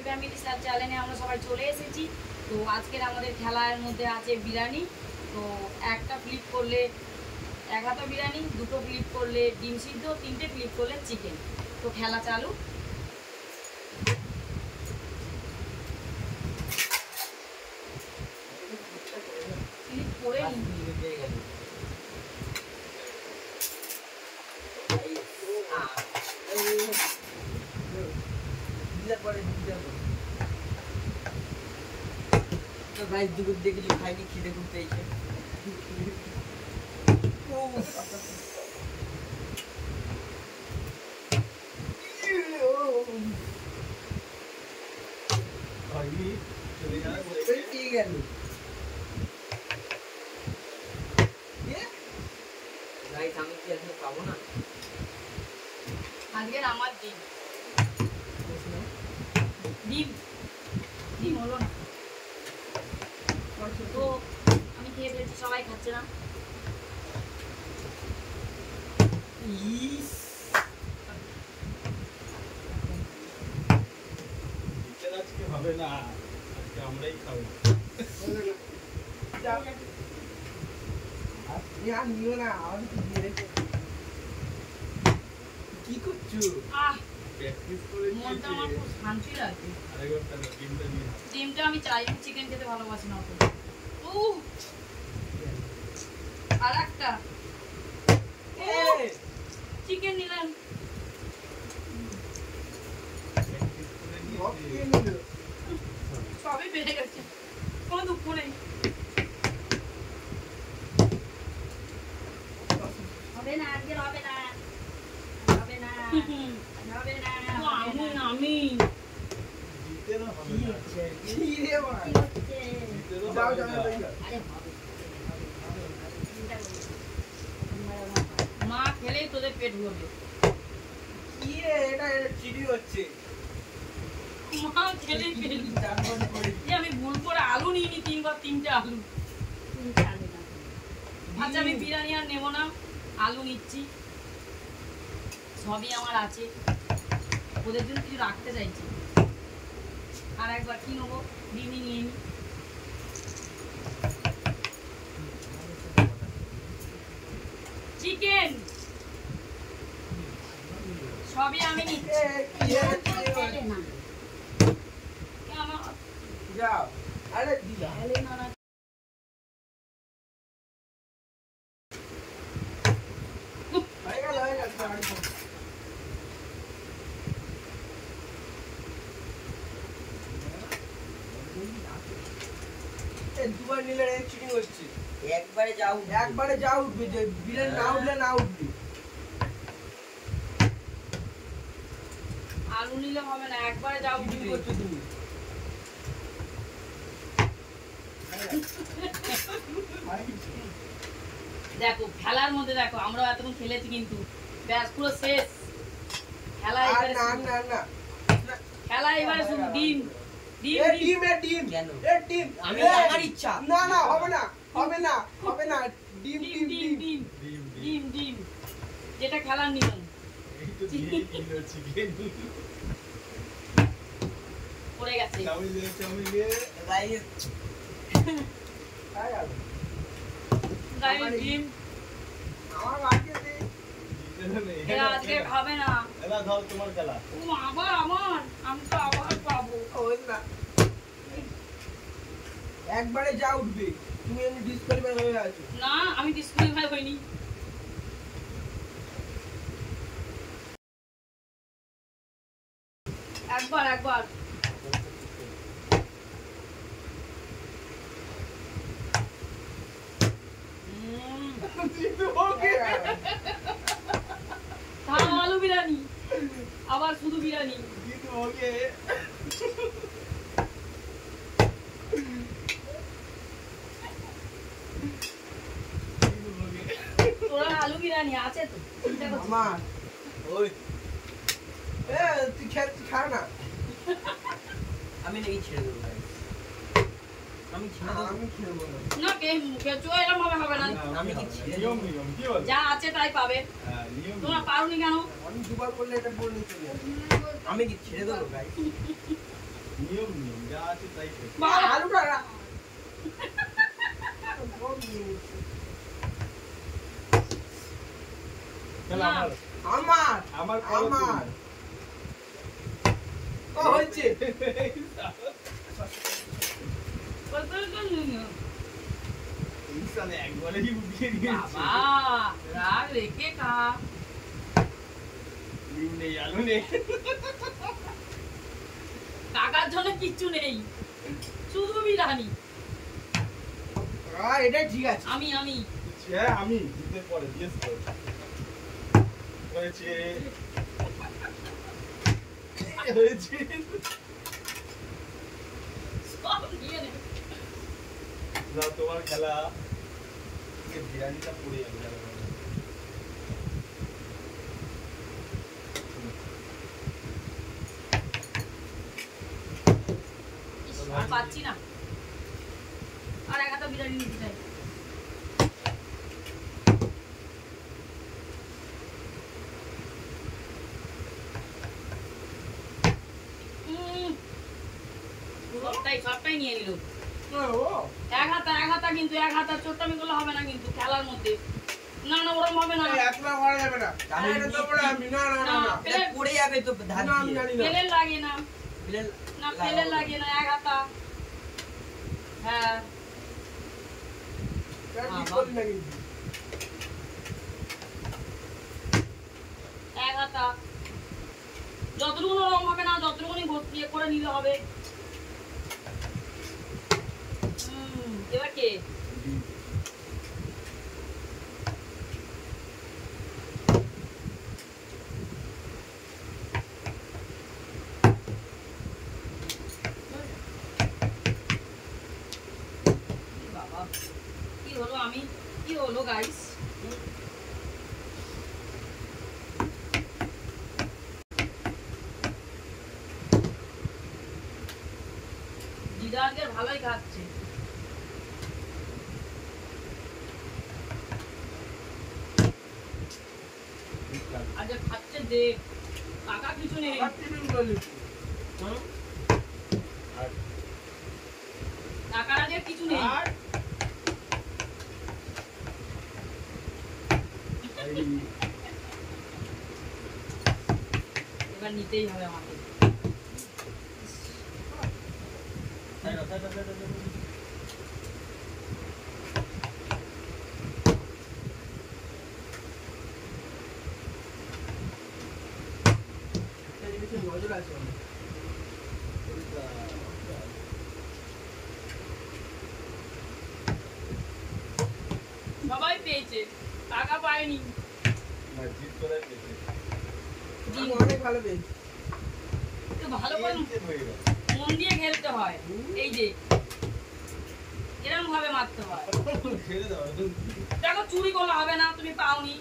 Family sir চ্যানেলে আমরা সবাই চলে এসেছি। তো আজকের আমাদের খেলার মধ্যে আছে বিরিয়ানি। তো একটা ফ্লিপ করলে এক হাতা বিরিয়ানি, দুটো ফ্লিপ করলে ডিম সিদ্ধ, তিনটে ফ্লিপ করলে চিকেন। তো খেলা চালু। ফ্লিপ করে রাইস দুপুর দিয়ে কিছু খাইনি, খিদে খুব পেয়েছে। আমি কি এখন পাবো না? আজকের আমার ডিম ডিম ডিম হলো না তো আমি খেয়ে ফেলছি, সবাই খাচ্ছে না। আজকে হবে না, আজকে আমরাই খাবো। কি করছো? মনটা আমার খুব শান্তি লাগছে। ডিমটা আমি চাই, চিকেন খেতে ভালোবাসি না। আর একটা চিকেন নিলেন, সবই বেড়ে গেছে, কোনো দুঃখ নেই। হবে না, আজকে হবে না, হবে না, হবে না। আমি মা খেলেই তোদের পেট ভরবে। মা খেলেই পেট ভরবে। আমি ভুল করে আলু নিইনি, তিনটে আলু। আচ্ছা আমি বিরিয়ানি আর নেবো না, আলু নিচ্ছি। সবই আমার আছে, ওদের জন্য কিছু রাখতে চাইছি। আর একবার কি নেবো, ডিমই নিয়ে নি। চিকেন সবই আমি নিচ্ছি। দুবার নিলে চিটিং হচ্ছে। একবারে যা উঠবে, যে বিরিয়ানি না উঠলে না উঠবে। আলু নিলে হবে না, একবারে যাও চিটিং করছো তুমি। দেখো খেলার মধ্যে দেখো, আমরা এতক্ষণ খেলেছি কিন্তু ব্যাস পুরো শেষ খেলা। এবারে খেলা এবারে শুধু ডিম ডিম ডিম ডিম কেন? ডিম আমি আমার ইচ্ছা। না হবে না ডিম ডিম ডিম ডিম ডিম ডিম যেটা খেলার নিয়ম। পড়ে গেছে ডিম। আজকে খাবে না, তোমার খেলা। আবার আমার, আমি তো আবার পাবো। একবারে যা উঠবে, তুমি এমনি ডিসকোয়ালিফাই হয়ে আছো। না আমি ডিসকোয়ালিফাই হইনি। একবার আলু বিরিয়ানি, আবার শুধু বিরিয়ানি। তোরা আলু বিরিয়ানি আছে তো, চিন্তা করছিস না? তুই খা না। আমি নাকি ছেড়ে দেবো ভাই, আমি ছেড়ে দেবো না কেঁচো এরকম ভাবে হবে না। আমি কি ছেড়ে দেবো? যা আছে তাই পাবে। তোমরা পারোনি কেন? আমি দুবার করলে এটা বললে চলে যাবে। আমি কি ছেড়ে দেবো ভাই? যা আছে তাই খেতে। বাহ, আলুটা খেলা না। আমার আমার আমার আমার ও হচ্ছে কত করলি না? ইনসানে এক বলেই উঠিয়ে দিয়েছে। বাবা, রাগ রেখে খা। ডিম নেই, আলু নেই। কাকার জন্য কিচ্ছু নেই, শুধু বিরিয়ানি। এটাই ঠিক আছে। আমি আমি হ্যাঁ, আমি জিতে পরে দিয়েছ তো। হয়েছে হয়েছে। সব নিয়ে নে। না, তোমার খেলা। এই বিরিয়ানিটা পুড়ে যাবে যাবে না। ইস, আর পাচ্ছি না। আর এক হাতা বিরিয়ানি নিতে চাই। উম, সবটাই নিয়ে নিল। এক হাতা কিন্তু এক হাতা চোট্টামি করলে হবে না কিন্তু খেলার মধ্যে। না না, ওরম হবে না। এতটা করা যাবে না। আমি এটা তো বড় আমি না না না না এটা পড়ে যাবে তো ধার না, আমি দিয়ে জানি না। ফেলে লাগে না, ফেলে না ফেলে লাগে না, এক হাতা। হ্যাঁ, এটা ঠিক করলি না কিন্তু। এক হাতা। যতটুকু রং হবে না, যতটুকুনি ইয়ে করে নিলে হবে। এবার কে? বাবা, কি হলো? আমি কি হলো গাইস? দিদা আজকে ভালোই খাচ্ছে। আজকে খাচ্ছে দে, কাকা কিছু নেই। আবার টিফিন করলি। আর কাকার আজকে কিছু নেই। আর এই এবার নিতেই হবে আমাকে। একটা জিনিসের নজর আছে আমার। সবাই পেয়েছে, কাকা পায়নি। না, জিত করে পেয়েছে। আমি অনেক ভালো পেয়েছি। একটু ভালো করে জিত হয়ে গেল। মন দিয়ে খেলতে হয়। এই যে এরকম ভাবে মারতে হয়। ছেড়ে দাও একদম। দেখো, চুরি করলে হবে না, তুমি পাওনি।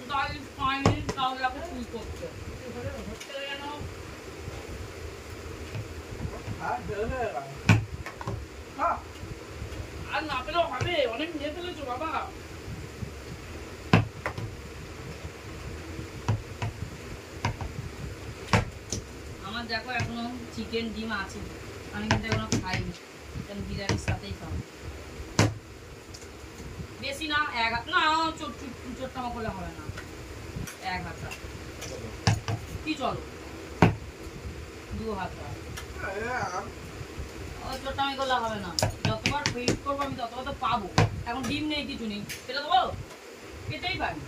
তাহলে পাইনি, তাহলে আপনি চুরি করছো। হচ্ছে কেন? আর বের হয়ে গেল। হ্যাঁ আর না পেলেও হবে, অনেক নিয়ে ফেলেছো বাবা। আমার দেখো এখনো চিকেন ডিম আছে, আমি কিন্তু এখনো খাইনি। আমি বিরিয়ানির সাথেই খাবো। বেশি না, এক হাত না, চোট্টামা করলে হবে না। এক হাতা কি, চলো 2 হাতা। ও চোট্টামি করলে হবে না। যতবার ফিল করবো আমি ততবার তো পাবো। এখন ডিম নেই, কিছু নেই, পেলে দেবো, পেতেই পারি।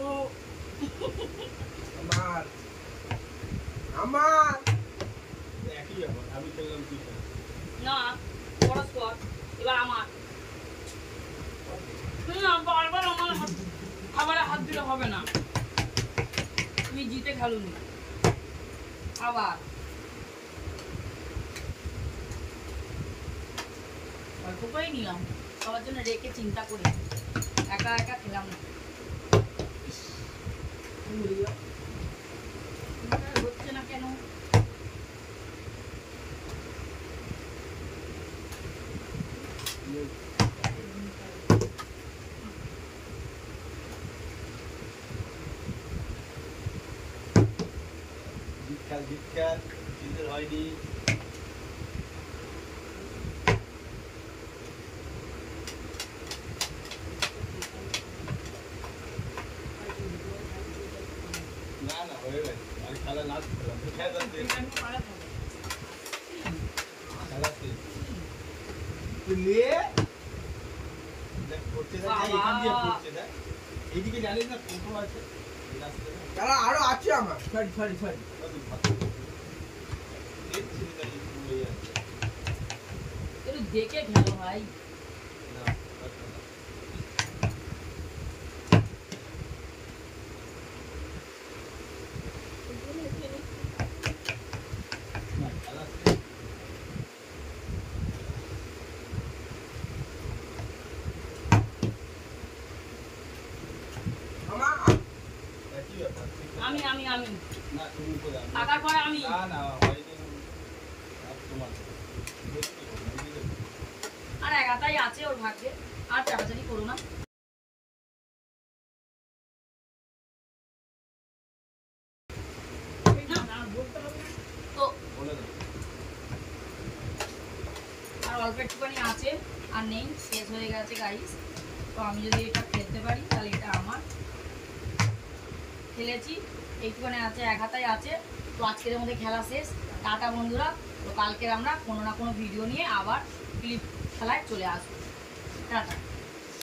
ও আমার আমার একই ব্যাপার, আমি খেললাম তুই খেল। না, পরস্পর। এবার আমার না, বারবার আমার খাবারে হাত দিলে হবে না। তুমি জিতে খেলুনি আবার। অল্প করেই নিলাম, সবার জন্য রেখে চিন্তা করে। একা একা খেলাম না। ইস, হচ্ছে না কেন? বিখ্যাত চিন্তার হয়নি। না না হয়ে গেছে, আমি খেলা লাস্ট খেলাম, খেলা শেষ, খেলা শেষ। তুই নিয়ে দেখ পড়ছে দেখ, এই এখান দিয়ে পড়ছে দেখ, এইদিকে জানিস না কোন কোন আছে এই রাস্তায় না? খেলা আরো আছে আমার। Sorry sorry sorry. কত ভাত দেখছি না, এই পুরোই আছে। একটু দেখে খেলো ভাই। না কথা না। না, খেলা শেষ। আমার একই ব্যাপার, ঠিক আছে। আমি আমি আমি না তুমি করে আমি টাকার পরে আমি না না হয়নি, আর তোমার দেখছি, বুঝলে? আর এক হাতাই আছে ওর ভাগ্যে, আর চাটাচাটি করো না। তো বলে দাও। আর অল্প একটুখানি আছে, আর নেই, শেষ হয়ে গেছে গাইস। তো আমি যদি এটা খেলতে পারি তাহলে এটা আমার। খেলেছি, এইটুখানি আছে, এক হাতায় আছে। তো আজকের মধ্যে খেলা শেষ। টাটা বন্ধুরা। তো কালকে আমরা কোনো না কোনো ভিডিও নিয়ে আবার ক্লিপ খেলায় চলে আসবো। টাটা।